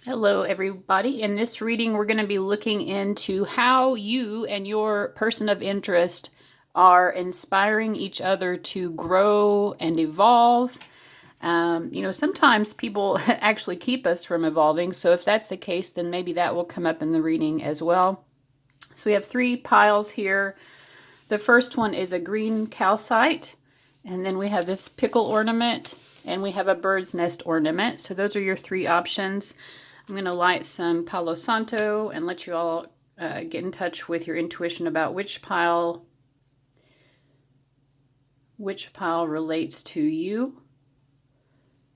Hello, everybody. In this reading, we're going to be looking into how you and your person of interest are inspiring each other to grow and evolve. Sometimes people actually keep us from evolving. So if that's the case, then maybe that will come up in the reading as well. So we have 3 piles here. The first one is a green calcite. And then we have this pickle ornament. And we have a bird's nest ornament. So those are your 3 options. I'm going to light some Palo Santo and let you all get in touch with your intuition about which pile relates to you.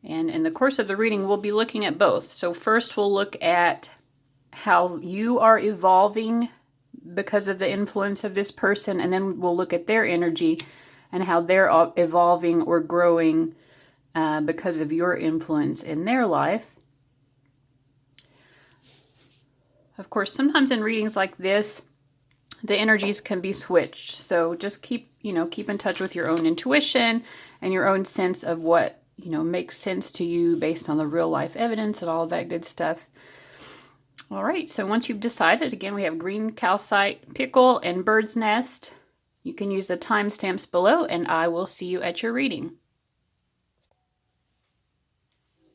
And in the course of the reading, we'll be looking at both. So first we'll look at how you are evolving because of the influence of this person, and then we'll look at their energy and how they're evolving or growing because of your influence in their life. Of course, sometimes in readings like this, the energies can be switched. So just keep in touch with your own intuition and your own sense of what, makes sense to you based on the real life evidence and all of that good stuff. All right, so once you've decided, again, we have green calcite, pickle, and bird's nest. You can use the timestamps below, and I will see you at your reading.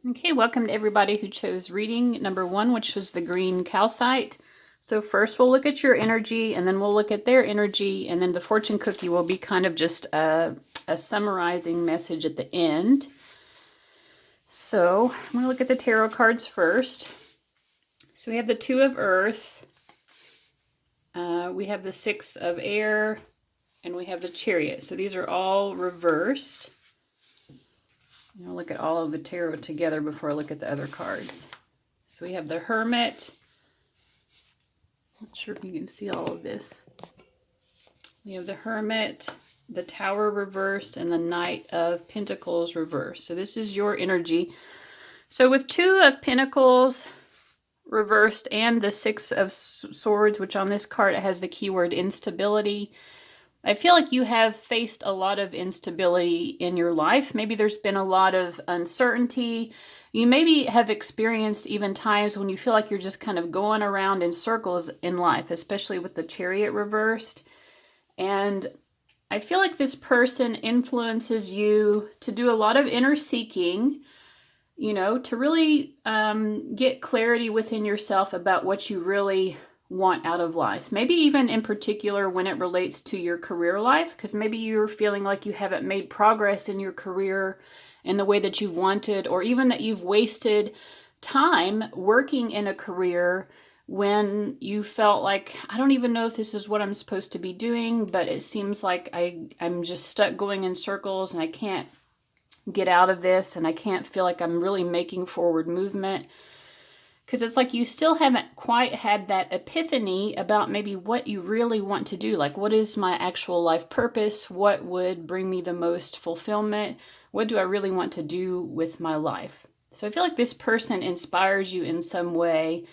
Okay, welcome to everybody who chose reading number 1, which was the green calcite. So first we'll look at your energy, and then we'll look at their energy, and then the fortune cookie will be kind of just a summarizing message at the end. So I'm going to look at the tarot cards first. So we have the 2 of Earth, we have the 6 of Air, and we have the Chariot. So these are all reversed. I'll look at all of the tarot together before I look at the other cards. So we have the Hermit. Not sure if you can see all of this. We have the Hermit, the Tower reversed, and the Knight of Pentacles reversed. So this is your energy. So with 2 of Pentacles reversed and the 6 of Swords, which on this card it has the keyword instability, I feel like you have faced a lot of instability in your life. Maybe there's been a lot of uncertainty. You maybe have experienced even times when you feel like you're just kind of going around in circles in life, especially with the Chariot reversed. And I feel like this person influences you to do a lot of inner seeking, to really get clarity within yourself about what you really want out of life. Maybe even in particular when it relates to your career life, because maybe you're feeling like you haven't made progress in your career in the way that you've wanted, or even that you've wasted time working in a career when you felt like, I don't even know if this is what I'm supposed to be doing, but it seems like I'm just stuck going in circles and I can't get out of this, and I can't feel like I'm really making forward movement. Because it's like you still haven't quite had that epiphany about maybe what you really want to do. Like, what is my actual life purpose? What would bring me the most fulfillment? What do I really want to do with my life? So I feel like this person inspires you in some way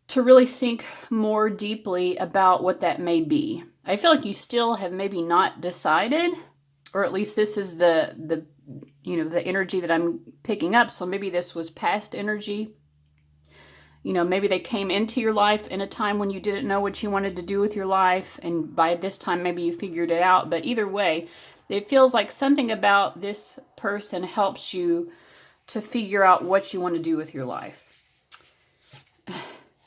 to really think more deeply about what that may be. I feel like you still have maybe not decided, or at least this is the energy that I'm picking up. So maybe this was past energy. Maybe they came into your life in a time when you didn't know what you wanted to do with your life, and by this time maybe you figured it out. But either way, it feels like something about this person helps you to figure out what you want to do with your life.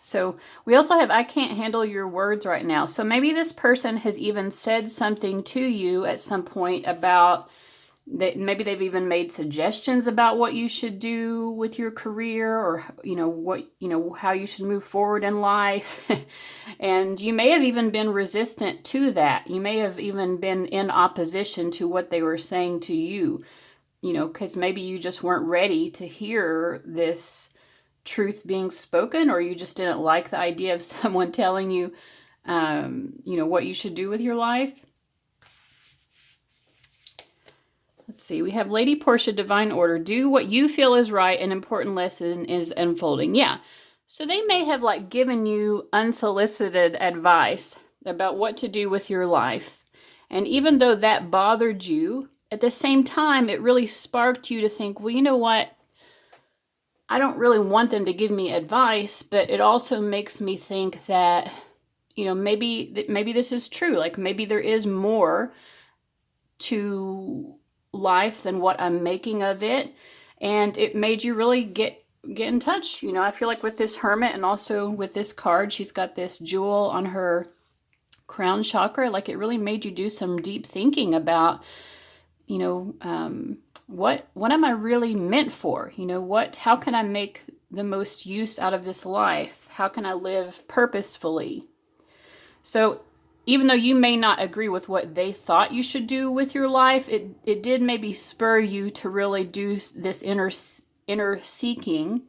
So we also have, I can't handle your words right now. So maybe this person has even said something to you at some point about that. Maybe they've even made suggestions about what you should do with your career, or how you should move forward in life. And you may have even been resistant to that. You may have even been in opposition to what they were saying to you, because maybe you just weren't ready to hear this truth being spoken, or you just didn't like the idea of someone telling you what you should do with your life. Let's see, we have Lady Portia, Divine Order. Do what you feel is right. An important lesson is unfolding. Yeah. So they may have given you unsolicited advice about what to do with your life. And even though that bothered you, at the same time, it really sparked you to think, well, you know what? I don't really want them to give me advice, but it also makes me think that, you know, maybe this is true. Like maybe there is more to life than what I'm making of it. And it made you really get in touch. You know, I feel like with this hermit and also with this card, she's got this jewel on her crown chakra. Like it really made you do some deep thinking about, you know, what am I really meant for? You know, how can I make the most use out of this life? How can I live purposefully? So even though you may not agree with what they thought you should do with your life, it did maybe spur you to really do this inner seeking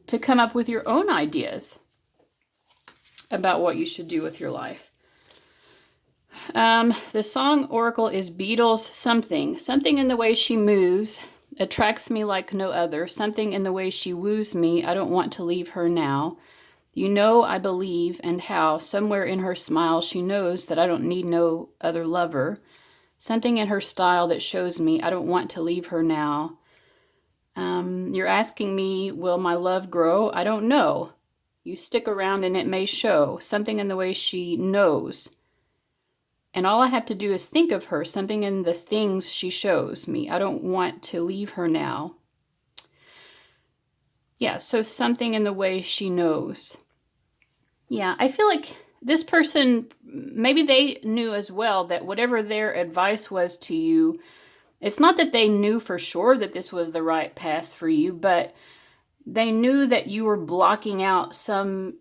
to come up with your own ideas about what you should do with your life. The song oracle is Beatles' Something. Something in the way she moves attracts me like no other. Something in the way she woos me. I don't want to leave her now. You know I believe, and how somewhere in her smile she knows that I don't need no other lover. Something in her style that shows me I don't want to leave her now. You're asking me, will my love grow? I don't know. You stick around and it may show. Something in the way she knows. And all I have to do is think of her, something in the things she shows me. I don't want to leave her now. Yeah, so something in the way she knows. Yeah, I feel like this person, maybe they knew as well that whatever their advice was to you, it's not that they knew for sure that this was the right path for you, but they knew that you were blocking out something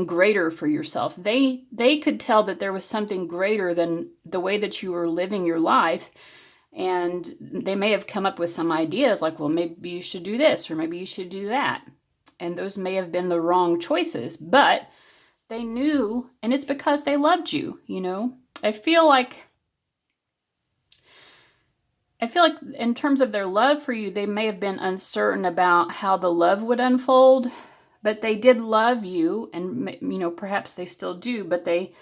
greater for yourself. They could tell that there was something greater than the way that you were living your life. And they may have come up with some ideas like, well, maybe you should do this, or maybe you should do that. And those may have been the wrong choices, but they knew, and it's because they loved you, you know? I feel like in terms of their love for you, they may have been uncertain about how the love would unfold, but they did love you, and, you know, perhaps they still do, but they,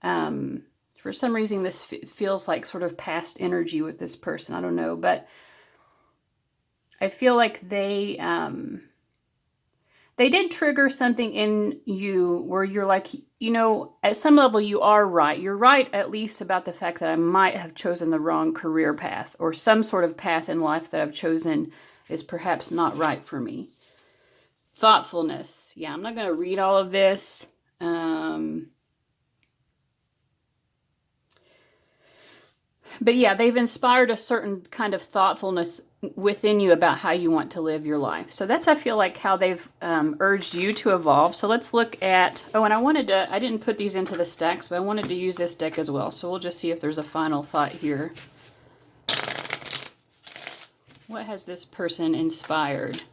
for some reason, this feels like sort of past energy with this person. I don't know, but I feel like they did trigger something in you where you're like, you know, at some level you are right. You're right at least about the fact that I might have chosen the wrong career path, or some sort of path in life that I've chosen is perhaps not right for me. Thoughtfulness. Yeah, I'm not going to read all of this. But yeah, they've inspired a certain kind of thoughtfulness within you about how you want to live your life. So that's, I feel like, how they've urged you to evolve. So let's look at, oh, and I didn't put these into the stacks, but I wanted to use this deck as well. So we'll just see if there's a final thought here. What has this person inspired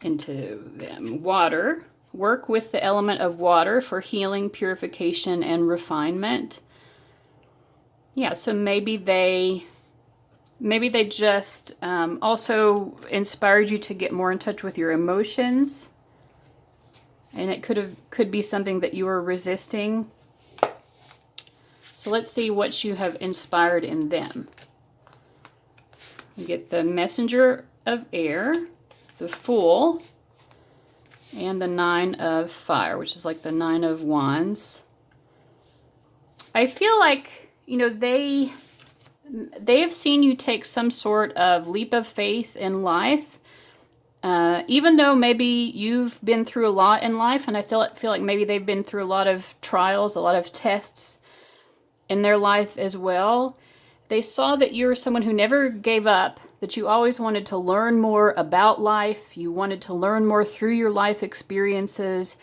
into them? Water. Work with the element of water for healing, purification, and refinement. Yeah, so maybe they just also inspired you to get more in touch with your emotions, and it could be something that you were resisting. So let's see what you have inspired in them. You get the Messenger of Air, the Fool, and the Nine of Fire, which is like the Nine of Wands. I feel like, you know, they have seen you take some sort of leap of faith in life, even though maybe you've been through a lot in life, and I feel like maybe they've been through a lot of trials, a lot of tests in their life as well. They saw that you were someone who never gave up, that you always wanted to learn more about life. You wanted to learn more through your life experiences.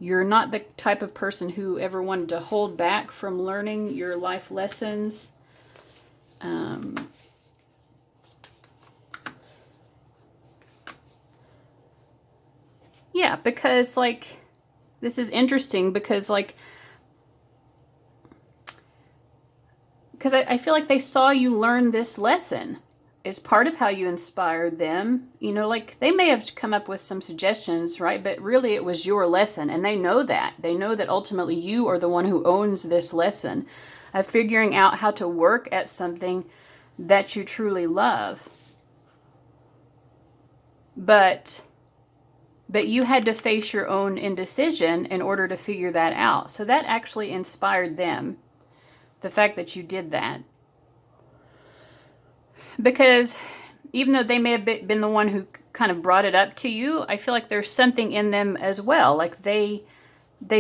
You're not the type of person who ever wanted to hold back from learning your life lessons. Yeah, because, like, this is interesting because, like, because I feel like they saw you learn this lesson as part of how you inspired them. You know, like, they may have come up with some suggestions, right? But really it was your lesson, and they know that. They know that ultimately you are the one who owns this lesson of figuring out how to work at something that you truly love. but you had to face your own indecision in order to figure that out. So that actually inspired them, the fact that you did that. Because even though they may have been the one who kind of brought it up to you, I feel like there's something in them as well. Like they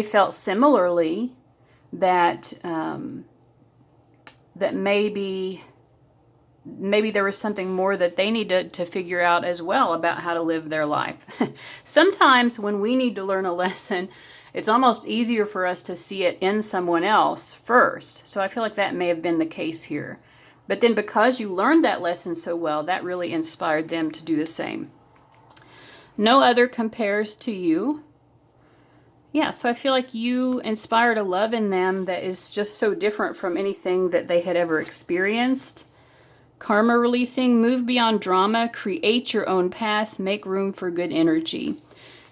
felt similarly that that maybe there was something more that they needed to figure out as well about how to live their life. Sometimes when we need to learn a lesson, it's almost easier for us to see it in someone else first. So I feel like that may have been the case here. But then because you learned that lesson so well, that really inspired them to do the same. No other compares to you. Yeah, so I feel like you inspired a love in them that is just so different from anything that they had ever experienced. Karma releasing, move beyond drama, create your own path, make room for good energy.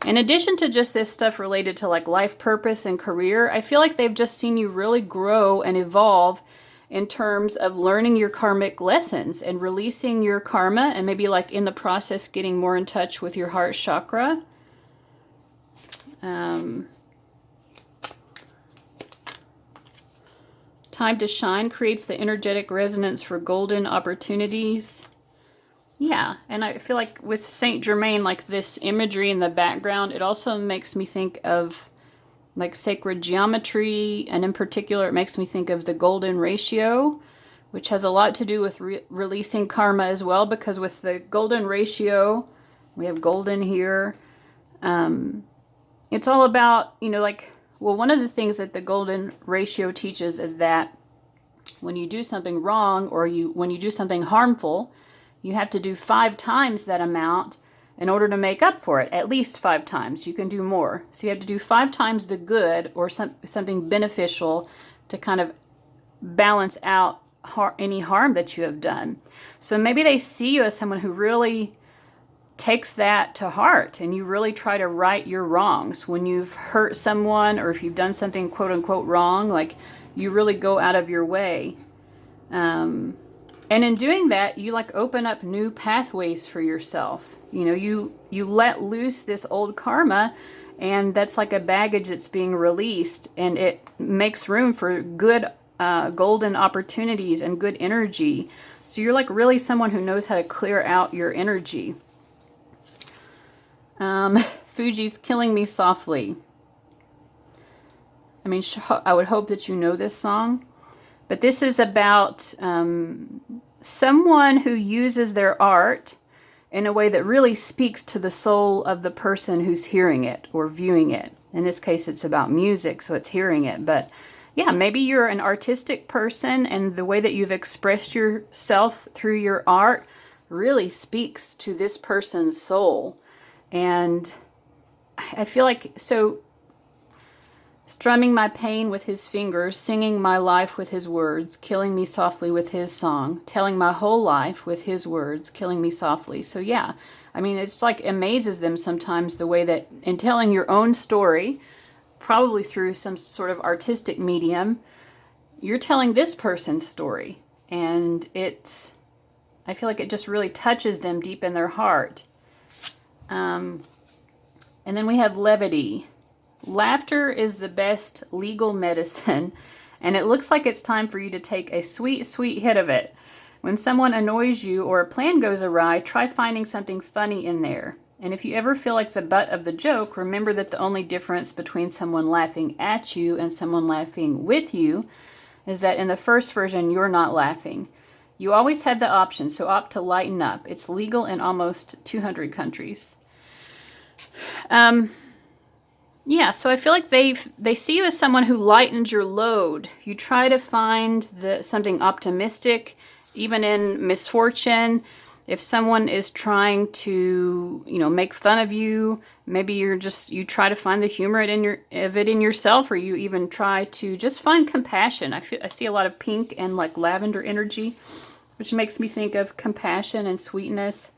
In addition to just this stuff related to like life purpose and career, I feel like they've just seen you really grow and evolve in terms of learning your karmic lessons and releasing your karma, and maybe like in the process getting more in touch with your heart chakra. Time to shine creates the energetic resonance for golden opportunities. Yeah, and I feel like with Saint Germain, like this imagery in the background, it also makes me think of like sacred geometry, and in particular it makes me think of the golden ratio, which has a lot to do with releasing karma as well, because with the golden ratio, we have golden here, it's all about, you know, like, well, one of the things that the golden ratio teaches is that when you do something wrong, or when you do something harmful, you have to do 5 times that amount in order to make up for it, at least 5 times. You can do more. So you have to do 5 times the good or something beneficial to kind of balance out any harm that you have done. So maybe they see you as someone who really takes that to heart, and you really try to right your wrongs. When you've hurt someone, or if you've done something quote unquote wrong, like you really go out of your way. And in doing that, you like open up new pathways for yourself. You know, you let loose this old karma, and that's like a baggage that's being released, and it makes room for good golden opportunities and good energy. So you're like really someone who knows how to clear out your energy. Fuji's Killing Me Softly. I mean, I would hope that you know this song. But this is about someone who uses their art in a way that really speaks to the soul of the person who's hearing it or viewing it. In this case, it's about music, so it's hearing it. But yeah, maybe you're an artistic person, and the way that you've expressed yourself through your art really speaks to this person's soul. And I feel like, so strumming my pain with his fingers, singing my life with his words, killing me softly with his song, telling my whole life with his words, killing me softly. So yeah, I mean, it's like amazes them sometimes the way that in telling your own story, probably through some sort of artistic medium, you're telling this person's story. And I feel like it just really touches them deep in their heart. And then we have levity. Laughter is the best legal medicine, and it looks like it's time for you to take a sweet, sweet hit of it. When someone annoys you or a plan goes awry, try finding something funny in there. And if you ever feel like the butt of the joke, remember that the only difference between someone laughing at you and someone laughing with you is that in the first version, you're not laughing. You always have the option, so opt to lighten up. It's legal in almost 200 countries. Yeah, so I feel like they see you as someone who lightens your load. You try to find something optimistic, even in misfortune. If someone is trying to, make fun of you, maybe you try to find the humor of it in yourself, or you even try to just find compassion. I see a lot of pink and like lavender energy, which makes me think of compassion and sweetness.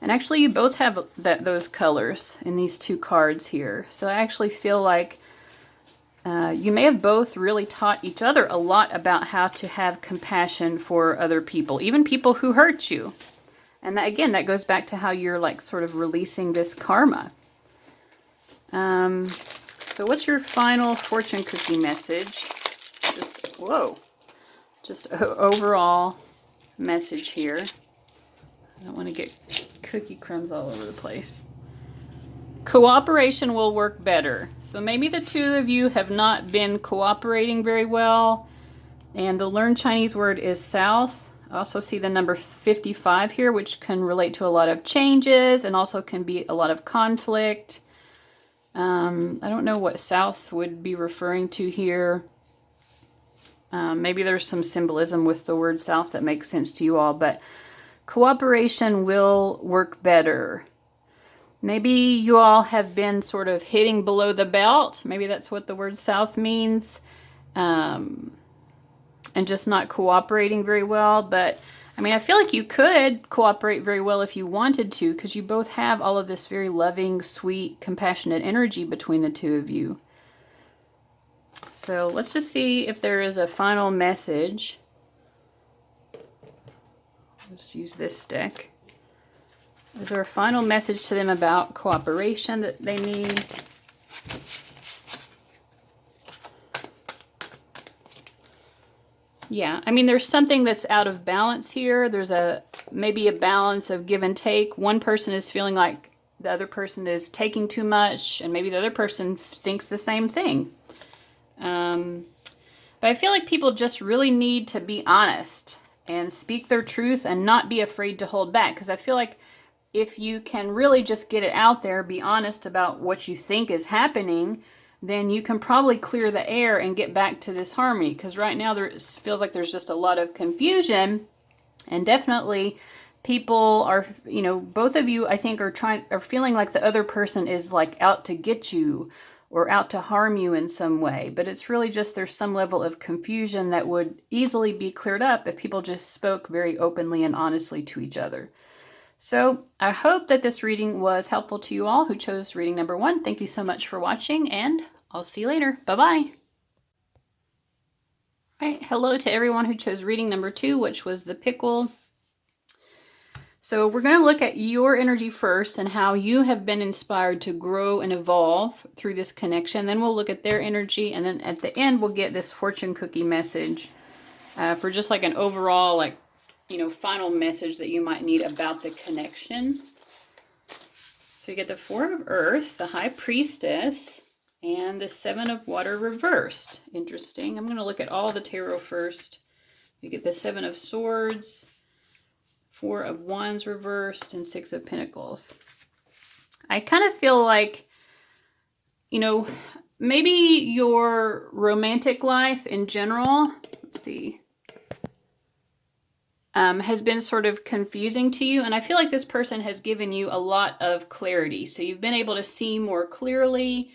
And actually, you both have those colors in these 2 cards here. So I actually feel like you may have both really taught each other a lot about how to have compassion for other people, even people who hurt you. And that, again, that goes back to how you're like sort of releasing this karma. So what's your final fortune cookie message? Just, whoa, just overall message here. I don't want to get cookie crumbs all over the place. Cooperation will work better. So maybe the two of you have not been cooperating very well. And the learned Chinese word is south. I also see the number 55 here, which can relate to a lot of changes and also can be a lot of conflict. I don't know what south would be referring to here. Maybe there's some symbolism with the word south that makes sense to you all, but cooperation will work better. Maybe you all have been sort of hitting below the belt. Maybe that's what the word south means. And just not cooperating very well. But, I mean, I feel like you could cooperate very well if you wanted to, because you both have all of this very loving, sweet, compassionate energy between the two of you. So let's just see if there is a final message. Let's use this stick. Is there a final message to them about cooperation that they need? Yeah, I mean, there's something that's out of balance here. There's maybe a balance of give and take. One person is feeling like the other person is taking too much, and maybe the other person thinks the same thing. But I feel like people just really need to be honest and speak their truth and not be afraid to hold back. Because I feel like if you can really just get it out there, be honest about what you think is happening, then you can probably clear the air and get back to this harmony. Because right now there feels like there's just a lot of confusion, and definitely people are, you know, both of you I think are feeling like the other person is like out to get you or out to harm you in some way. But it's really just there's some level of confusion that would easily be cleared up if people just spoke very openly and honestly to each other. So I hope that this reading was helpful to you all who chose reading number 1. Thank you so much for watching, and I'll see you later. Bye-bye. All right, hello to everyone who chose reading number 2, which was the pickle. So we're going to look at your energy first and how you have been inspired to grow and evolve through this connection. Then we'll look at their energy, and then at the end we'll get this fortune cookie message for just like an overall, like, you know, final message that you might need about the connection. So you get the 4 of Earth, the High Priestess, and the 7 of Water reversed. Interesting. I'm going to look at all the tarot first. You get the 7 of Swords, 4 of Wands reversed, and 6 of Pentacles. I kind of feel like, you know, maybe your romantic life in general, let's see, has been sort of confusing to you. And I feel like this person has given you a lot of clarity. So you've been able to see more clearly.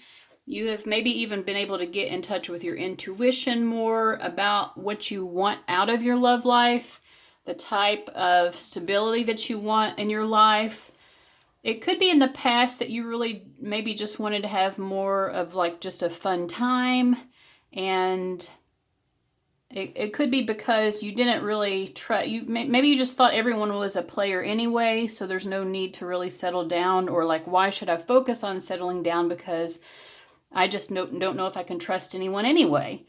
You have maybe even been able to get in touch with your intuition more about what you want out of your love life, the type of stability that you want in your life. It could be in the past that you really maybe just wanted to have more of like just a fun time, and it could be because you didn't really try. Maybe you just thought everyone was a player anyway, so there's no need to really settle down, or like, why should I focus on settling down because I just don't know if I can trust anyone anyway.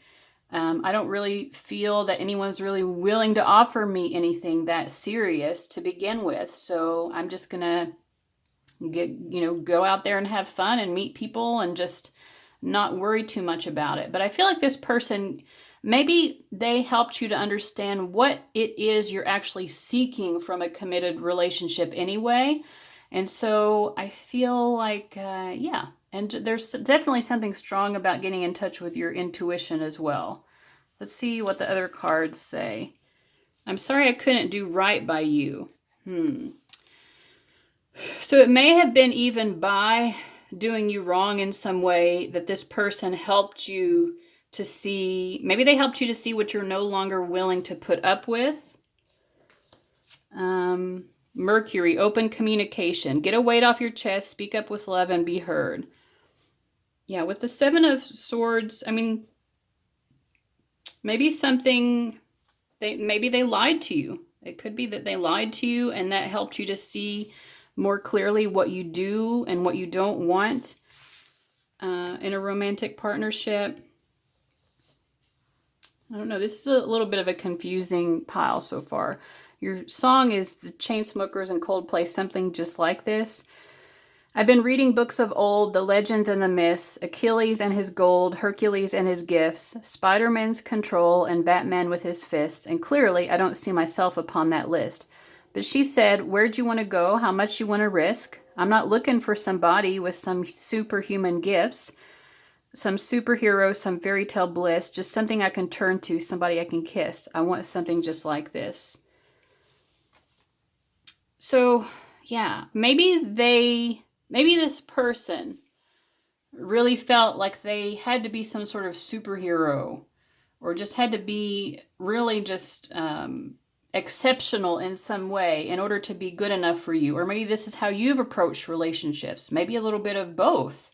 I don't really feel that anyone's really willing to offer me anything that serious to begin with, so I'm just gonna go out there and have fun and meet people and just not worry too much about it. But I feel like this person, maybe they helped you to understand what it is you're actually seeking from a committed relationship anyway. And so I feel like, yeah, and there's definitely something strong about getting in touch with your intuition as well. Let's see what the other cards say. I'm sorry I couldn't do right by you. So it may have been even by doing you wrong in some way that this person helped you to see, maybe they helped you to see what you're no longer willing to put up with. Mercury, open communication. Get a weight off your chest, speak up with love, and be heard. Yeah, with the 7 of Swords, I mean, maybe something, maybe they lied to you. It could be that they lied to you and that helped you to see more clearly what you do and what you don't want in a romantic partnership. I don't know. This is a little bit of a confusing pile so far. Your song is the Chainsmokers and Coldplay, Something Just Like This. I've been reading books of old, the legends and the myths, Achilles and his gold, Hercules and his gifts, Spider-Man's control, and Batman with his fists, and clearly I don't see myself upon that list. But she said, where'd you want to go? How much you want to risk? I'm not looking for somebody with some superhuman gifts, some superhero, some fairy tale bliss, just something I can turn to, somebody I can kiss. I want something just like this. So, yeah, maybe this person really felt like they had to be some sort of superhero or just had to be really just exceptional in some way in order to be good enough for you. Or maybe this is how you've approached relationships. Maybe a little bit of both.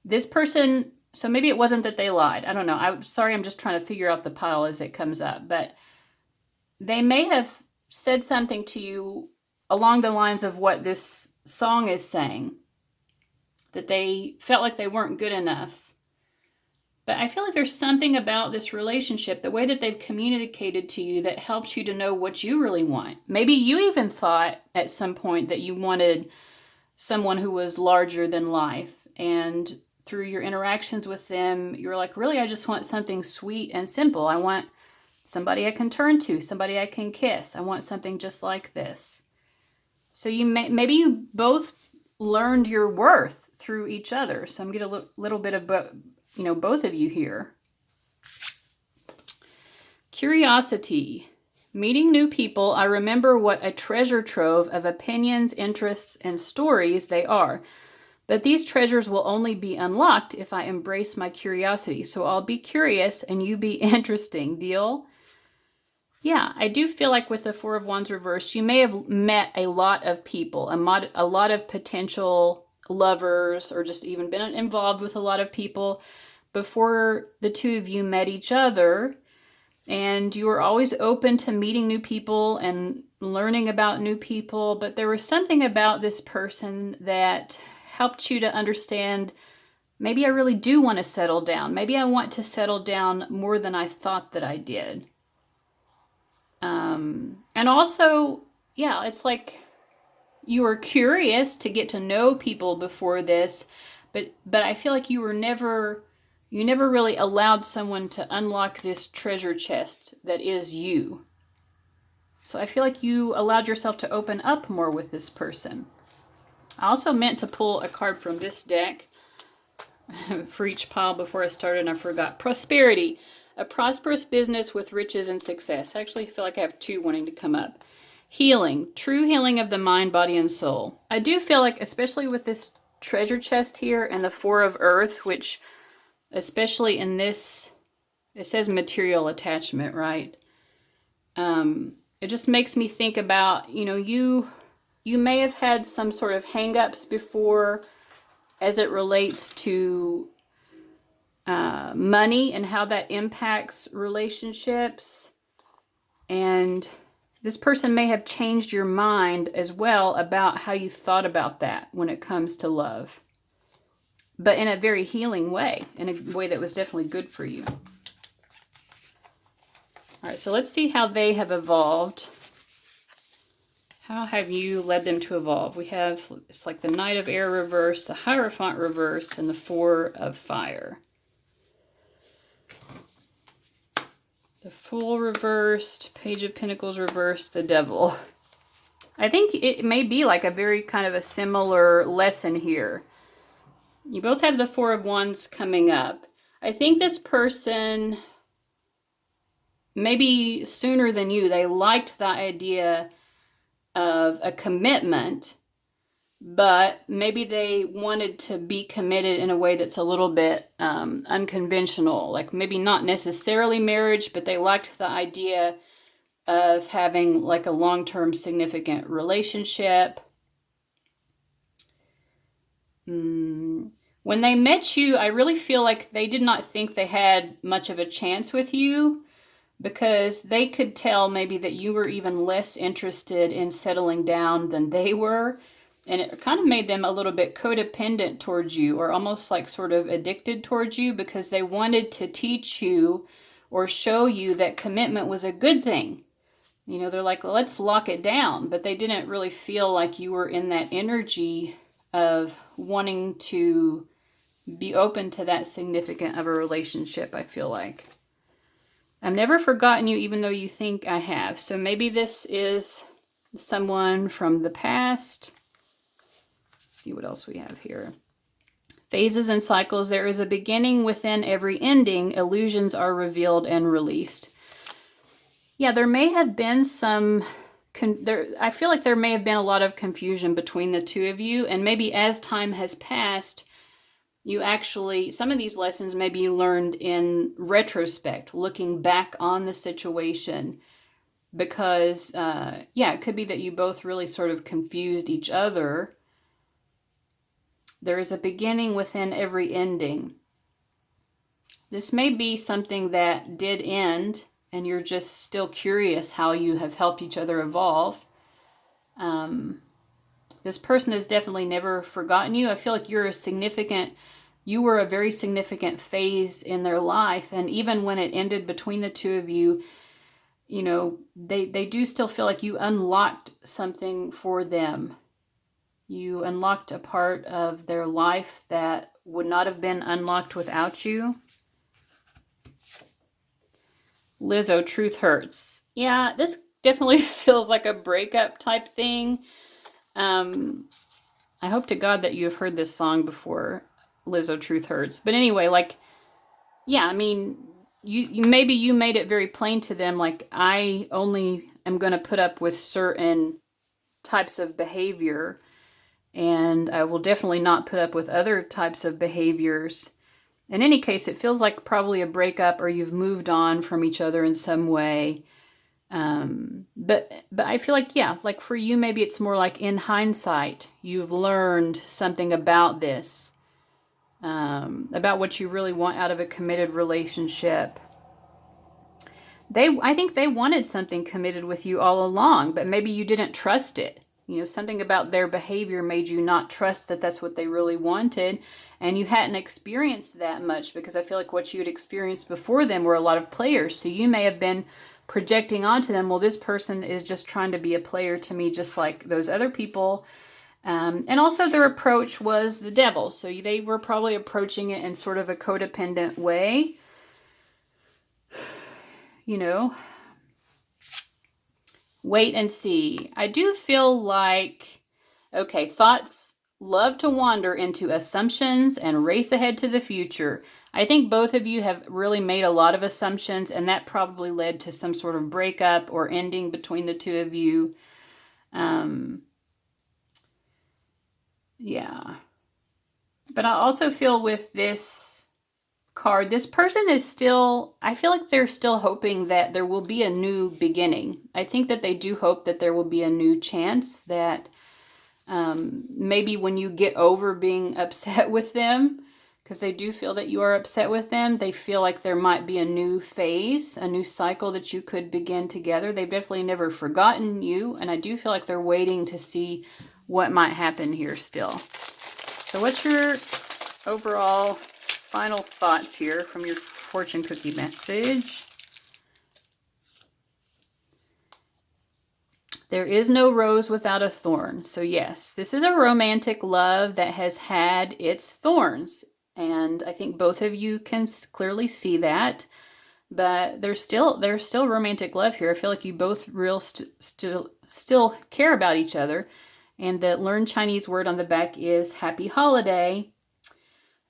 This person, so maybe it wasn't that they lied. I don't know. I'm sorry, I'm just trying to figure out the pile as it comes up. But they may have said something to you along the lines of what this song is saying, that they felt like they weren't good enough. But I feel like there's something about this relationship, the way that they've communicated to you, that helps you to know what you really want. Maybe you even thought at some point that you wanted someone who was larger than life. And through your interactions with them, you're like, really, I just want something sweet and simple. I want somebody I can turn to, somebody I can kiss. I want something just like this. So maybe you both learned your worth through each other. So I'm getting a little bit of both of you here. Curiosity. Meeting new people, I remember what a treasure trove of opinions, interests, and stories they are. But these treasures will only be unlocked if I embrace my curiosity. So I'll be curious and you be interesting. Deal? Yeah, I do feel like with the Four of Wands reversed, you may have met a lot of people, a lot of potential lovers, or just even been involved with a lot of people before the two of you met each other. And you were always open to meeting new people and learning about new people. But there was something about this person that helped you to understand, maybe I really do want to settle down. Maybe I want to settle down more than I thought that I did. And also, yeah, it's like you were curious to get to know people before this, but I feel like you never really allowed someone to unlock this treasure chest that is you. So I feel like you allowed yourself to open up more with this person. I also meant to pull a card from this deck for each pile before I started and I forgot. Prosperity. A prosperous business with riches and success. I actually feel like I have two wanting to come up. Healing. True healing of the mind, body, and soul. I do feel like, especially with this treasure chest here and the Four of Earth, which especially in this, it says material attachment, right? It just makes me think about, you may have had some sort of hang-ups before as it relates to money and how that impacts relationships. And this person may have changed your mind as well about how you thought about that when it comes to love. But in a very healing way, in a way that was definitely good for you. All right, so let's see how they have evolved. How have you led them to evolve? We have, it's like the Knight of Air reversed, the Hierophant reversed, and the Four of Fire. The Fool reversed, Page of Pentacles reversed, the Devil. I think it may be like a very kind of a similar lesson here. You both have the Four of Wands coming up. I think this person, maybe sooner than you, they liked the idea of a commitment, but maybe they wanted to be committed in a way that's a little bit unconventional, like maybe not necessarily marriage, but they liked the idea of having like a long-term significant relationship. When they met you, I really feel like they did not think they had much of a chance with you, because they could tell maybe that you were even less interested in settling down than they were. And it kind of made them a little bit codependent towards you, or almost like sort of addicted towards you, because they wanted to teach you or show you that commitment was a good thing. You know, they're like, let's lock it down. But they didn't really feel like you were in that energy of wanting to be open to that significant of a relationship, I feel like. I've never forgotten you, even though you think I have. So maybe this is someone from the past. Let's see what else we have here. Phases and cycles. There is a beginning within every ending. Illusions are revealed and released. Yeah, there may have been some... I feel like there may have been a lot of confusion between the two of you. And maybe as time has passed, you actually... Some of these lessons maybe you learned in retrospect, looking back on the situation. Because, yeah, it could be that you both really sort of confused each other. There is a beginning within every ending. This may be something that did end, and you're just still curious how you have helped each other evolve. This person has definitely never forgotten you. I feel like you were a very significant phase in their life, and even when it ended between the two of you, you know, they do still feel like you unlocked something for them. You unlocked a part of their life that would not have been unlocked without you. Lizzo, truth hurts. Yeah, this definitely feels like a breakup type thing. I hope to God that you have heard this song before, Lizzo, truth hurts. But anyway, like, yeah, I mean, you maybe you made it very plain to them, like, I only am going to put up with certain types of behavior, and I will definitely not put up with other types of behaviors. In any case, it feels like probably a breakup, or you've moved on from each other in some way. But I feel like, yeah, like for you, maybe it's more like in hindsight, you've learned something about this, about what you really want out of a committed relationship. I think they wanted something committed with you all along, but maybe you didn't trust it. You know, something about their behavior made you not trust that that's what they really wanted. And you hadn't experienced that much, because I feel like what you had experienced before them were a lot of players. So you may have been projecting onto them, well, this person is just trying to be a player to me, just like those other people. And also their approach was the devil. So they were probably approaching it in sort of a codependent way. You know, wait and see. I do feel like, okay, thoughts love to wander into assumptions and race ahead to the future. I think both of you have really made a lot of assumptions, and that probably led to some sort of breakup or ending between the two of you. Yeah. But I also feel with this card, this person is still, I feel like they're still hoping that there will be a new beginning. I think that they do hope that there will be a new chance, that maybe when you get over being upset with them, because they do feel that you are upset with them, they feel like there might be a new phase, a new cycle that you could begin together. They've definitely never forgotten you, and I do feel like they're waiting to see what might happen here still. So what's your overall final thoughts here from your fortune cookie message? There is no rose without a thorn. So yes, this is a romantic love that has had its thorns. And I think both of you can clearly see that. But there's still romantic love here. I feel like you both still care about each other. And the learned Chinese word on the back is happy holiday.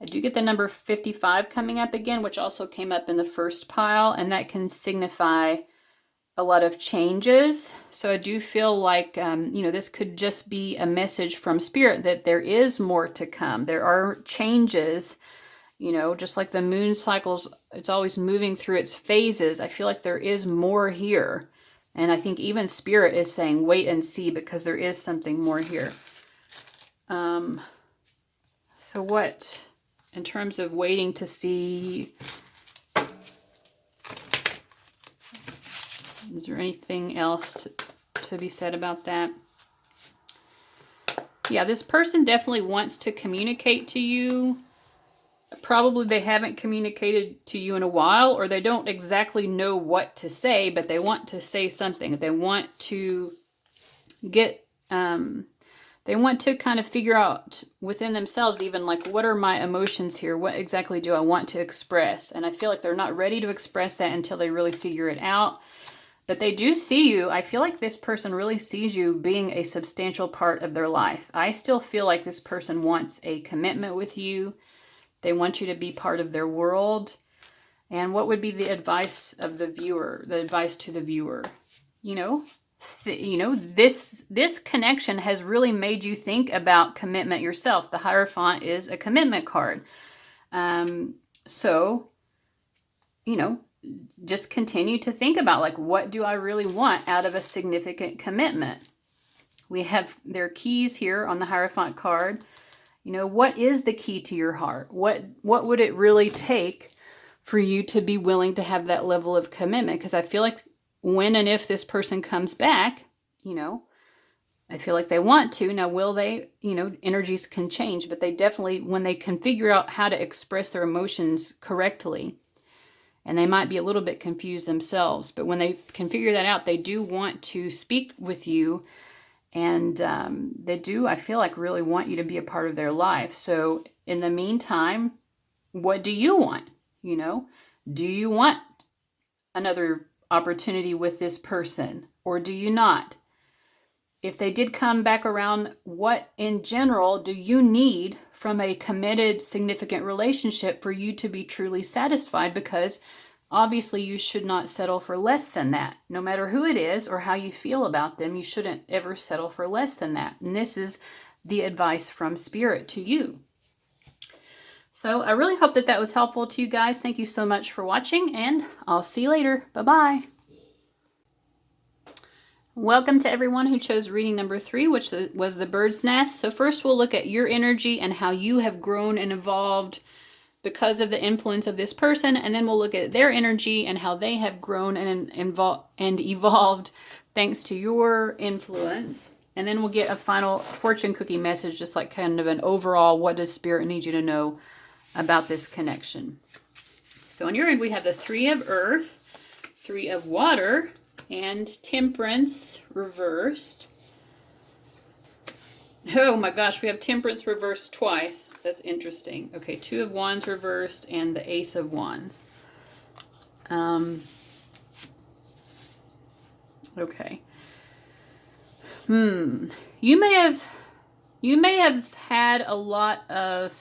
I do get the number 55 coming up again, which also came up in the first pile, and that can signify a lot of changes. So I do feel like, you know, this could just be a message from Spirit that there is more to come. There are changes, you know, just like the moon cycles, it's always moving through its phases. I feel like there is more here. And I think even Spirit is saying, wait and see, because there is something more here. So what... in terms of waiting to see, Is there anything else to be said about that? Yeah, this person definitely wants to communicate to you. Probably they haven't communicated to you in a while, or they don't exactly know what to say, but they want to say something. They want to get, they want to kind of figure out within themselves even, like, what are my emotions here? What exactly do I want to express? And I feel like they're not ready to express that until they really figure it out. But they do see you. I feel like this person really sees you being a substantial part of their life. I still feel like this person wants a commitment with you. They want you to be part of their world. And what would be the advice of the viewer? The advice to the viewer? You know, this connection has really made you think about commitment yourself. The Hierophant is a commitment card. So, you know, just continue to think about, like, what do I really want out of a significant commitment? We have their keys here on the Hierophant card. You know, what is the key to your heart? What would it really take for you to be willing to have that level of commitment? Because I feel like when and if this person comes back, you know, I feel like they want to. Now, will they? You know, energies can change, but they definitely, when they can figure out how to express their emotions correctly, and they might be a little bit confused themselves, but when they can figure that out, they do want to speak with you. And they do, I feel like, really want you to be a part of their life. So in the meantime, what do you want? You know, do you want another opportunity with this person, or do you not? If they did come back around, what in general do you need from a committed, significant relationship for you to be truly satisfied? Because obviously you should not settle for less than that. No matter who it is or how you feel about them, you shouldn't ever settle for less than that. And this is the advice from Spirit to you. So I really hope that that was helpful to you guys. Thank you so much for watching, and I'll see you later. Bye-bye. Welcome to everyone who chose reading number 3, which was the bird's nest. So first we'll look at your energy and how you have grown and evolved because of the influence of this person, and then we'll look at their energy and how they have grown and evolved thanks to your influence. And then we'll get a final fortune cookie message, just like kind of an overall, what does Spirit need you to know about this connection. So on your end, we have the 3 of Earth, 3 of Water, and Temperance reversed. Oh my gosh, we have Temperance reversed twice. That's interesting. Okay, 2 of Wands reversed and the Ace of Wands. Okay. You may have had a lot of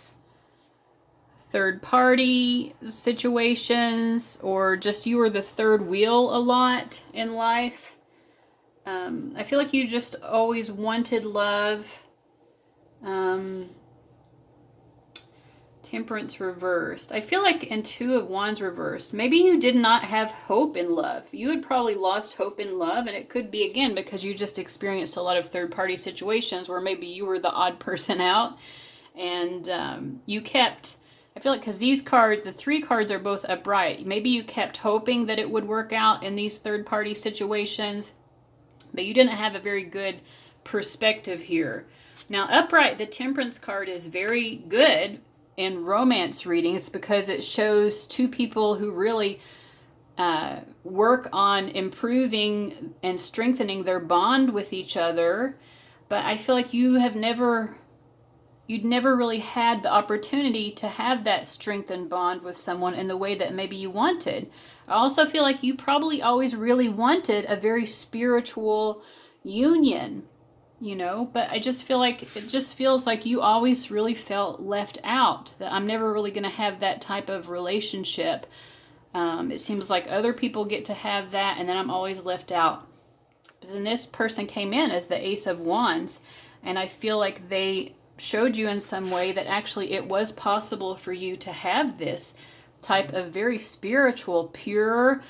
third-party situations, or just you were the third wheel a lot in life. I feel like you just always wanted love. Temperance reversed. I feel like in 2 of Wands reversed, maybe you did not have hope in love. You had probably lost hope in love, and it could be, again, because you just experienced a lot of third-party situations where maybe you were the odd person out, and you kept, I feel like, because these cards, the 3 cards are both upright, maybe you kept hoping that it would work out in these third-party situations, but you didn't have a very good perspective here. Now, upright, the Temperance card is very good in romance readings because it shows 2 people who really work on improving and strengthening their bond with each other. But I feel like you'd never really had the opportunity to have that strengthened bond with someone in the way that maybe you wanted. I also feel like you probably always really wanted a very spiritual union, you know, but I just feel like it just feels like you always really felt left out, that I'm never really going to have that type of relationship. It seems like other people get to have that, and then I'm always left out. But then this person came in as the Ace of Wands, and I feel like they showed you in some way that actually it was possible for you to have this type of very spiritual, pure,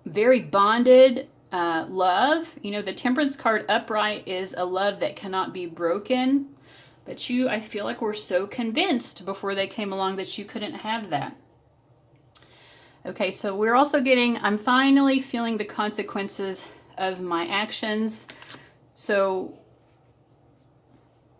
very bonded love. You know, the Temperance card upright is a love that cannot be broken, but you, I feel like, were so convinced before they came along that you couldn't have that. Okay, so we're also getting, I'm finally feeling the consequences of my actions. So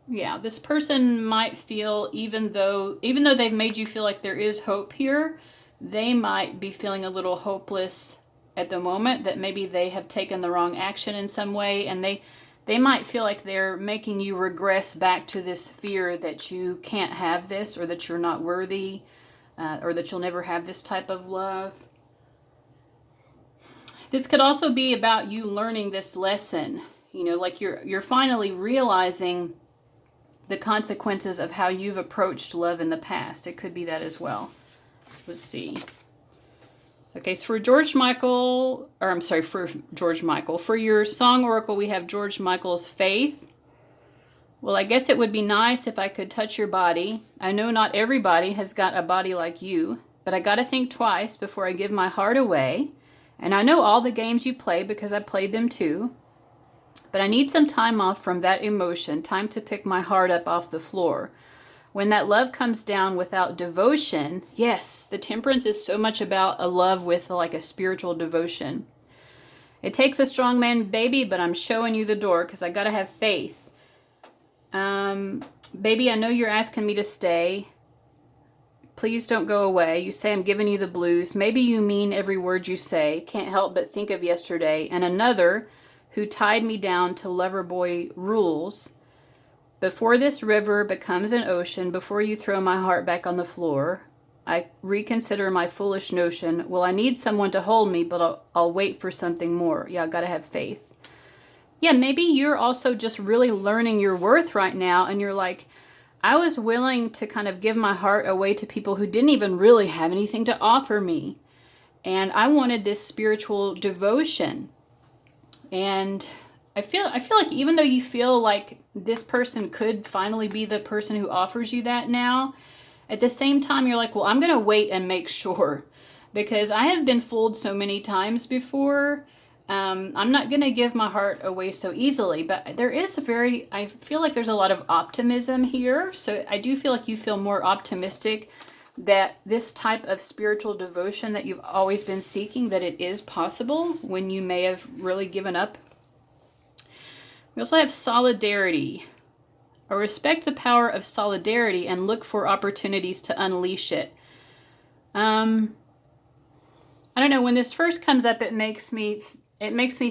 yeah, this person might feel, even though they've made you feel like there is hope here, they might be feeling a little hopeless at the moment, that maybe they have taken the wrong action in some way, and they might feel like they're making you regress back to this fear that you can't have this, or that you're not worthy, or that you'll never have this type of love. This could also be about you learning this lesson, you know, like you're finally realizing the consequences of how you've approached love in the past. It could be that as well. Let's see. Okay, so for George Michael, for your song oracle, we have George Michael's Faith. Well, I guess it would be nice if I could touch your body. I know not everybody has got a body like you, but I gotta think twice before I give my heart away. And I know all the games you play because I played them too. But I need some time off from that emotion, time to pick my heart up off the floor. When that love comes down without devotion, yes, the temperance is so much about a love with like a spiritual devotion. It takes a strong man, baby, but I'm showing you the door because I got to have faith. Baby, I know you're asking me to stay. Please don't go away. You say I'm giving you the blues. Maybe you mean every word you say. Can't help but think of yesterday. And another who tied me down to lover boy rules. Before this river becomes an ocean, before you throw my heart back on the floor, I reconsider my foolish notion. Well, I need someone to hold me, but I'll wait for something more. Yeah, I gotta have faith. Yeah, maybe you're also just really learning your worth right now, and you're like, I was willing to kind of give my heart away to people who didn't even really have anything to offer me. And I wanted this spiritual devotion. And I feel like even though you feel like this person could finally be the person who offers you that now, at the same time you're like, well, I'm going to wait and make sure, because I have been fooled so many times before. I'm not going to give my heart away so easily, but I feel like there's a lot of optimism here. So I do feel like you feel more optimistic that this type of spiritual devotion that you've always been seeking, that it is possible when you may have really given up. We also have solidarity. I respect the power of solidarity and look for opportunities to unleash it. I don't know, when this first comes up, it makes me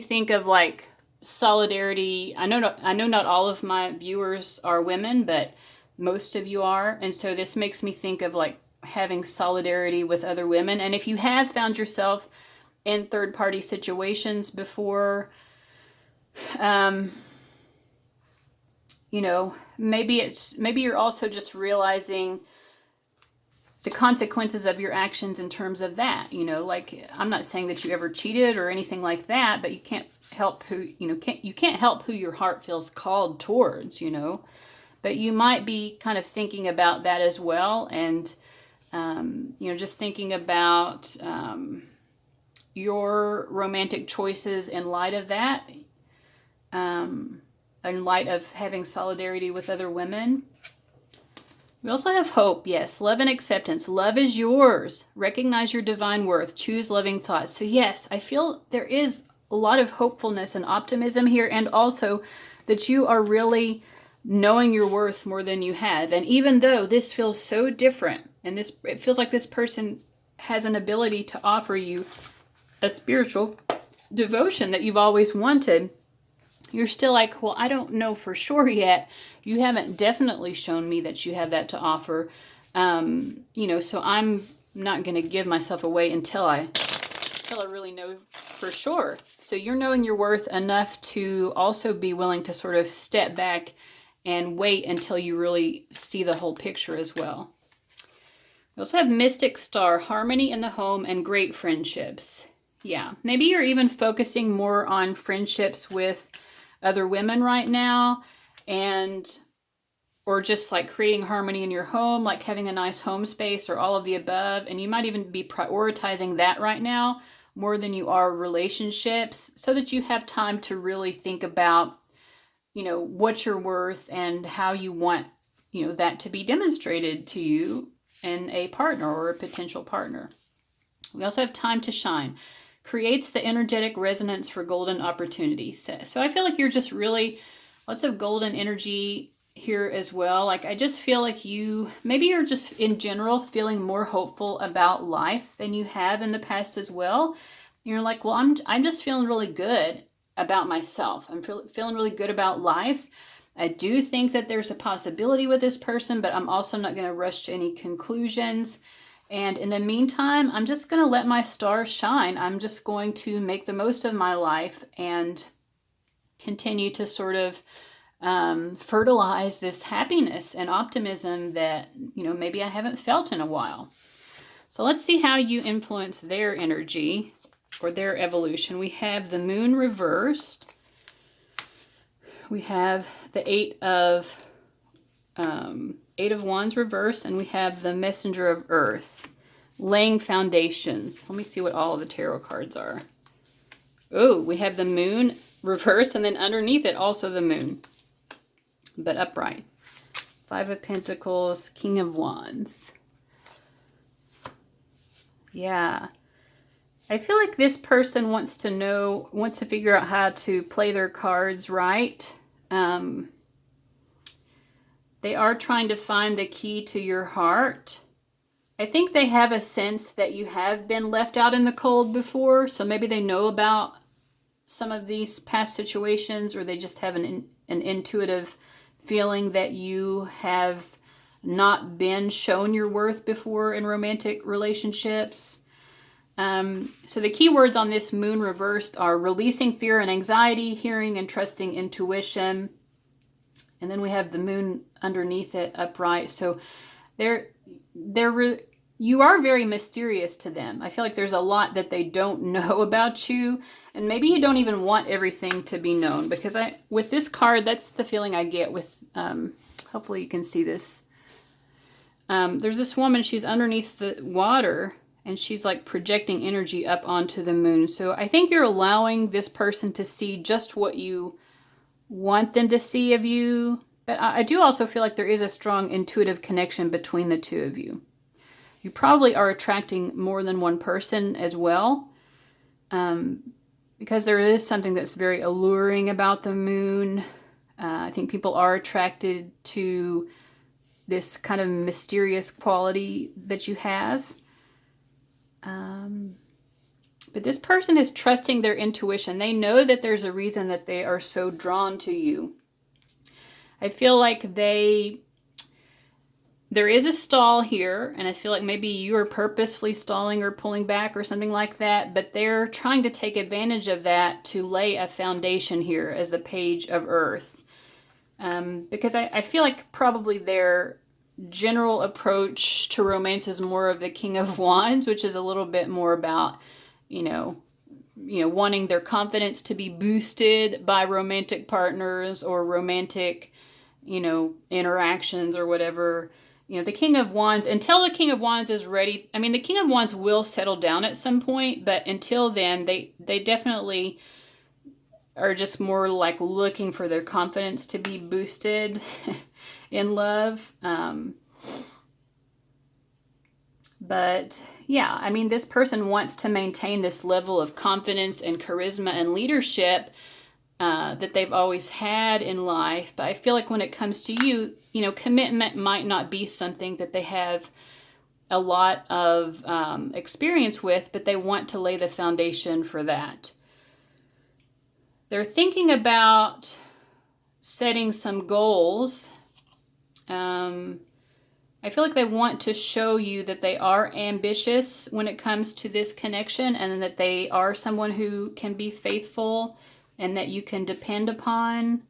think of like solidarity. I know not all of my viewers are women, but most of you are. And so this makes me think of like having solidarity with other women. And if you have found yourself in third-party situations before, you know, maybe you're also just realizing the consequences of your actions in terms of that. You know, like, I'm not saying that you ever cheated or anything like that, but you can't help who your heart feels called towards, you know. But you might be kind of thinking about that as well, and you know, just thinking about your romantic choices in light of that, in light of having solidarity with other women. We also have hope, yes, love and acceptance. Love is yours. Recognize your divine worth. Choose loving thoughts. So yes, I feel there is a lot of hopefulness and optimism here, and also that you are really knowing your worth more than you have. And even though this feels so different, and it feels like this person has an ability to offer you a spiritual devotion that you've always wanted, you're still like, well, I don't know for sure yet. You haven't definitely shown me that you have that to offer. You know, so I'm not going to give myself away until I really know for sure. So you're knowing your worth enough to also be willing to sort of step back and wait until you really see the whole picture as well. We also have Mystic Star, harmony in the home and great friendships. Yeah, maybe you're even focusing more on friendships with other women right now, or just like creating harmony in your home, like having a nice home space, or all of the above. And you might even be prioritizing that right now more than you are relationships, so that you have time to really think about, you know, what you're worth and how you want, you know, that to be demonstrated to you in a partner or a potential partner. We also have time to shine. Creates the energetic resonance for golden opportunities. So I feel like you're just really, lots of golden energy here as well. Like, I just feel like maybe you're just in general feeling more hopeful about life than you have in the past as well. You're like, well, I'm just feeling really good about myself. I'm feeling really good about life. I do think that there's a possibility with this person, but I'm also not going to rush to any conclusions. And in the meantime, I'm just going to let my stars shine. I'm just going to make the most of my life and continue to sort of fertilize this happiness and optimism that, maybe I haven't felt in a while. So let's see how you influence their energy or their evolution. We have the moon reversed. We have the Eight of Wands reversed, and we have the Messenger of Earth, laying foundations. Let me see what all of the tarot cards are. Oh, we have the moon reversed, and then underneath it also the moon, but upright. Five of Pentacles, King of Wands. Yeah. I feel like this person wants to figure out how to play their cards right. They are trying to find the key to your heart. I think they have a sense that you have been left out in the cold before, so maybe they know about some of these past situations, or they just have an intuitive feeling that you have not been shown your worth before in romantic relationships. So the key words on this moon reversed are releasing fear and anxiety, hearing and trusting intuition. And then we have the moon underneath it upright. So you are very mysterious to them. I feel like there's a lot that they don't know about you. And maybe you don't even want everything to be known. Because with this card, that's the feeling I get with, hopefully you can see this. There's this woman, she's underneath the water. And she's like projecting energy up onto the moon. So I think you're allowing this person to see just what you want them to see of you. But I do also feel like there is a strong intuitive connection between the two of you. You probably are attracting more than one person as well. Because there is something that's very alluring about the moon. I think people are attracted to this kind of mysterious quality that you have. But this person is trusting their intuition. They know that there's a reason that they are so drawn to you. I feel like there is a stall here, and I feel like maybe you are purposefully stalling or pulling back or something like that, but they're trying to take advantage of that to lay a foundation here as the Page of Earth. Because I feel like probably their general approach to romance is more of the King of Wands, which is a little bit more about, wanting their confidence to be boosted by romantic partners or romantic, interactions or whatever. The King of Wands, until the King of Wands is ready, I mean, the King of Wands will settle down at some point, but until then, they definitely are just more like looking for their confidence to be boosted in love. But yeah, I mean, this person wants to maintain this level of confidence and charisma and leadership that they've always had in life. But I feel like when it comes to you, commitment might not be something that they have a lot of experience with, but they want to lay the foundation for that. They're thinking about setting some goals. I feel like they want to show you that they are ambitious when it comes to this connection, and that they are someone who can be faithful and that you can depend upon.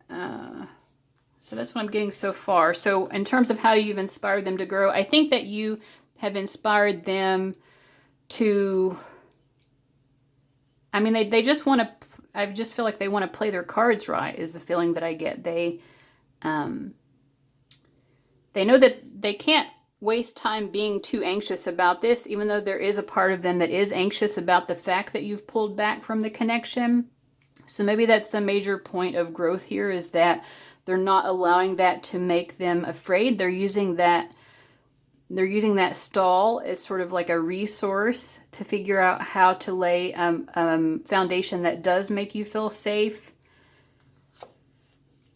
So that's what I'm getting so far. So in terms of how you've inspired them to grow, I think that you have inspired them to, I mean, they just want to, I just feel like they want to play their cards right, is the feeling that I get. They know that they can't waste time being too anxious about this, even though there is a part of them that is anxious about the fact that you've pulled back from the connection. So maybe that's the major point of growth here, is that they're not allowing that to make them afraid. They're using that they're using that stall as sort of like a resource to figure out how to lay foundation that does make you feel safe.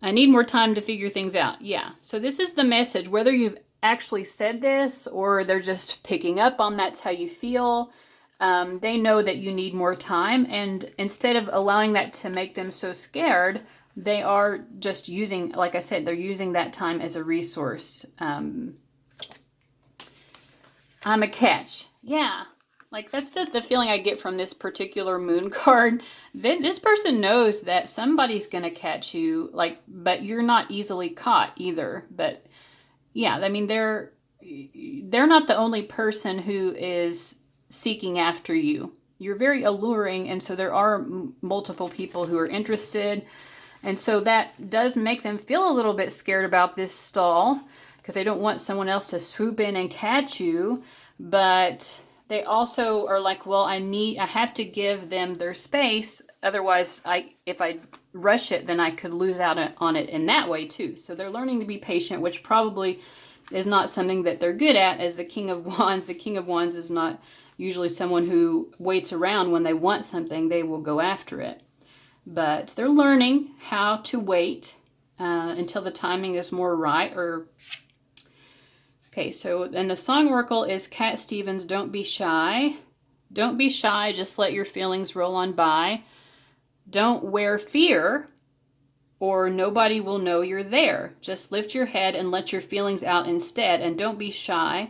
I need more time to figure things out. Yeah, so this is the message, whether you've actually said this or they're just picking up on that's how you feel. They know that you need more time, and instead of allowing that to make them so scared, they are just using, like I said, they're using that time as a resource. I'm a catch. Yeah, like that's just the feeling I get from this particular moon card. Then this person knows that somebody's going to catch you, like, but you're not easily caught either. But yeah, I mean, they're not the only person who is seeking after you. You're very alluring, and so there are multiple people who are interested. And so that does make them feel a little bit scared about this stall because they don't want someone else to swoop in and catch you. But they also are like, well, I have to give them their space. Otherwise, if I rush it, then I could lose out on it in that way too. So they're learning to be patient, which probably is not something that they're good at as the King of Wands. The King of Wands is not usually someone who waits around. When they want something, they will go after it. But they're learning how to wait until the timing is more right. Okay, so then the song oracle is Cat Stevens, Don't Be Shy. Don't be shy, just let your feelings roll on by. Don't wear fear, or nobody will know you're there. Just lift your head and let your feelings out instead. And don't be shy,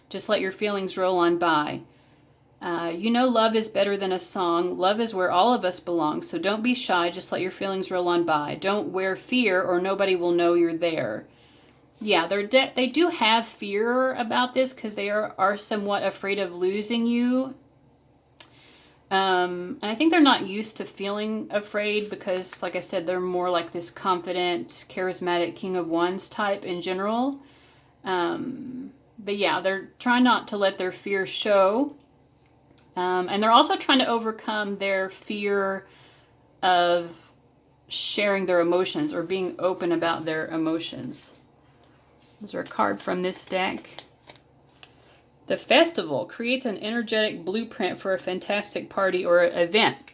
just let your feelings roll on by. You know love is better than a song. Love is where all of us belong. So don't be shy, just let your feelings roll on by. Don't wear fear, or nobody will know you're there. Yeah, they do have fear about this because they are somewhat afraid of losing you. And I think they're not used to feeling afraid because, like I said, they're more like this confident, charismatic King of Wands type in general. But yeah, they're trying not to let their fear show. And they're also trying to overcome their fear of sharing their emotions or being open about their emotions. These are a card from this deck. The festival creates an energetic blueprint for a fantastic party or event.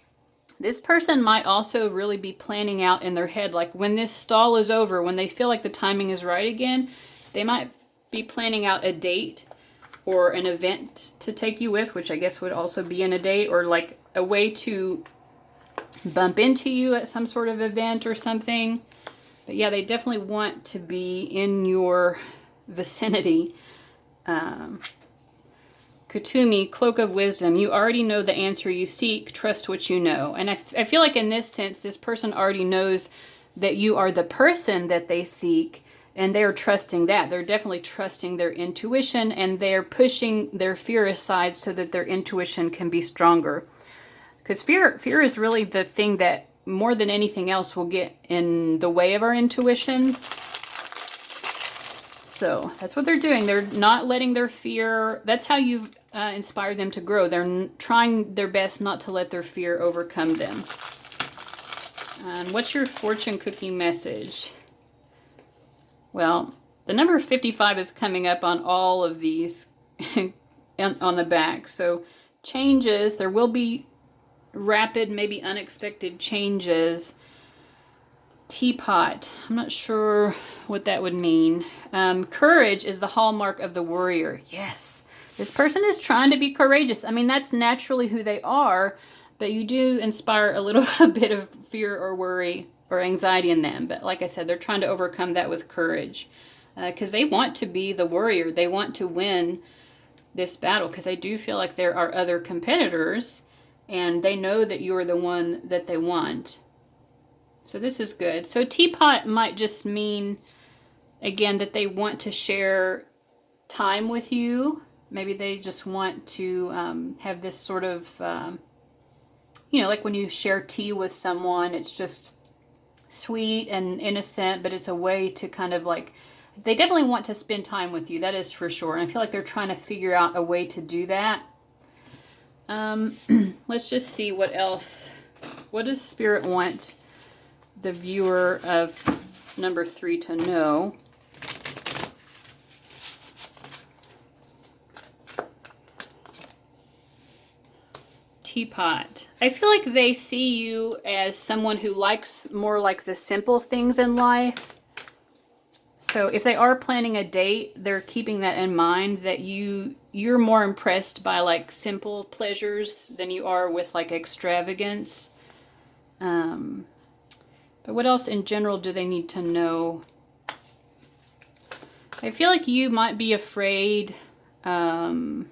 This person might also really be planning out in their head, like when this stall is over, when they feel like the timing is right again, they might be planning out a date or an event to take you with, which I guess would also be in a date, or like a way to bump into you at some sort of event or something. But yeah, they definitely want to be in your vicinity. Kutumi, Cloak of Wisdom, you already know the answer you seek, trust what you know. And I feel like in this sense, this person already knows that you are the person that they seek, and they're trusting that. They're definitely trusting their intuition, and they're pushing their fear aside so that their intuition can be stronger. Because fear is really the thing that more than anything else will get in the way of our intuition. So that's what they're doing. They're not letting their fear, that's how you inspire them to grow. They're trying their best not to let their fear overcome them. And what's your fortune cookie message? Well, the number 55 is coming up on all of these on the back. So changes, there will be rapid, maybe unexpected changes. Teapot, I'm not sure what that would mean. Courage is the hallmark of the warrior. Yes, this person is trying to be courageous. I mean, that's naturally who they are, but you do inspire a little bit of fear or worry or anxiety in them. But like I said, they're trying to overcome that with courage because they want to be the warrior. They want to win this battle because they do feel like there are other competitors and they know that you are the one that they want. So this is good. So teapot might just mean, again, that they want to share time with you. Maybe they just want to have this sort of, you know, like when you share tea with someone, it's just sweet and innocent, but it's a way to kind of like, they definitely want to spend time with you. That is for sure. And I feel like they're trying to figure out a way to do that. Let's just see what else. What does Spirit want the viewer of number 3 to know? Teapot. I feel like they see you as someone who likes more like the simple things in life. So if they are planning a date, they're keeping that in mind, that you're more impressed by like simple pleasures than you are with like extravagance. But what else in general do they need to know? I feel like you might be afraid, maybe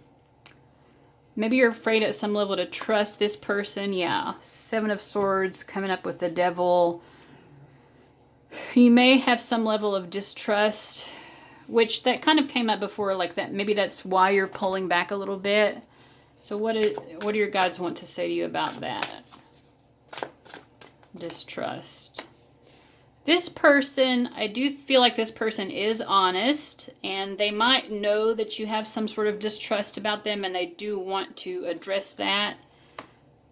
you're afraid at some level to trust this person. Yeah, 7 of Swords coming up with the Devil. You may have some level of distrust, which that kind of came up before, like that. Maybe that's why you're pulling back a little bit. So what do your guides want to say to you about that? Distrust. This person, I do feel like this person is honest, and they might know that you have some sort of distrust about them, and they do want to address that.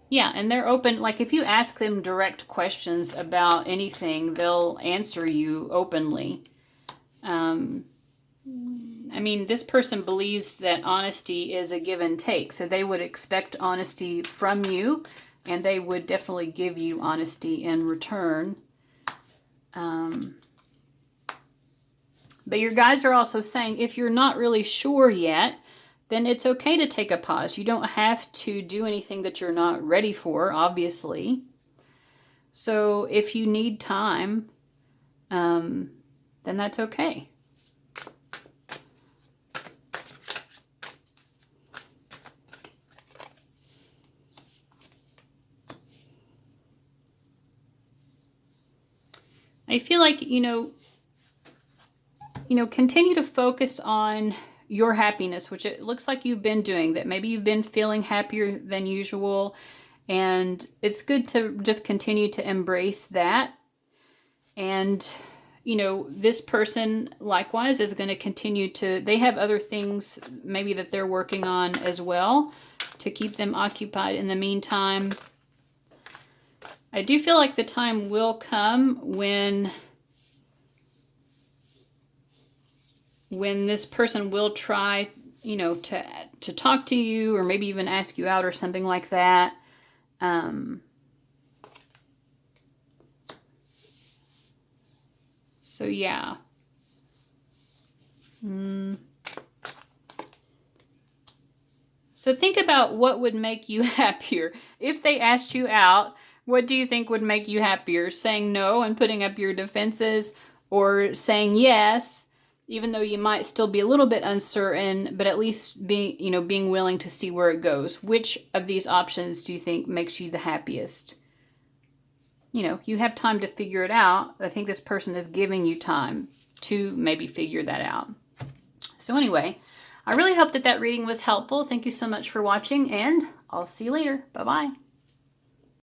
Yeah, and they're open. Like if you ask them direct questions about anything, they'll answer you openly. I mean, this person believes that honesty is a give and take, so they would expect honesty from you, and they would definitely give you honesty in return. But your guides are also saying if you're not really sure yet, then it's okay to take a pause. You don't have to do anything that you're not ready for, obviously. So if you need time, then that's okay. I feel like, continue to focus on your happiness, which it looks like you've been doing, that maybe you've been feeling happier than usual, and it's good to just continue to embrace that. And, this person likewise is going to continue to, they have other things maybe that they're working on as well to keep them occupied in the meantime. I do feel like the time will come when this person will try, to talk to you, or maybe even ask you out or something like that. So yeah. So think about what would make you happier. If they asked you out, what do you think would make you happier? Saying no and putting up your defenses, or saying yes, even though you might still be a little bit uncertain, but at least being willing to see where it goes? Which of these options do you think makes you the happiest? You have time to figure it out. I think this person is giving you time to maybe figure that out. So anyway, I really hope that reading was helpful. Thank you so much for watching, and I'll see you later. Bye-bye.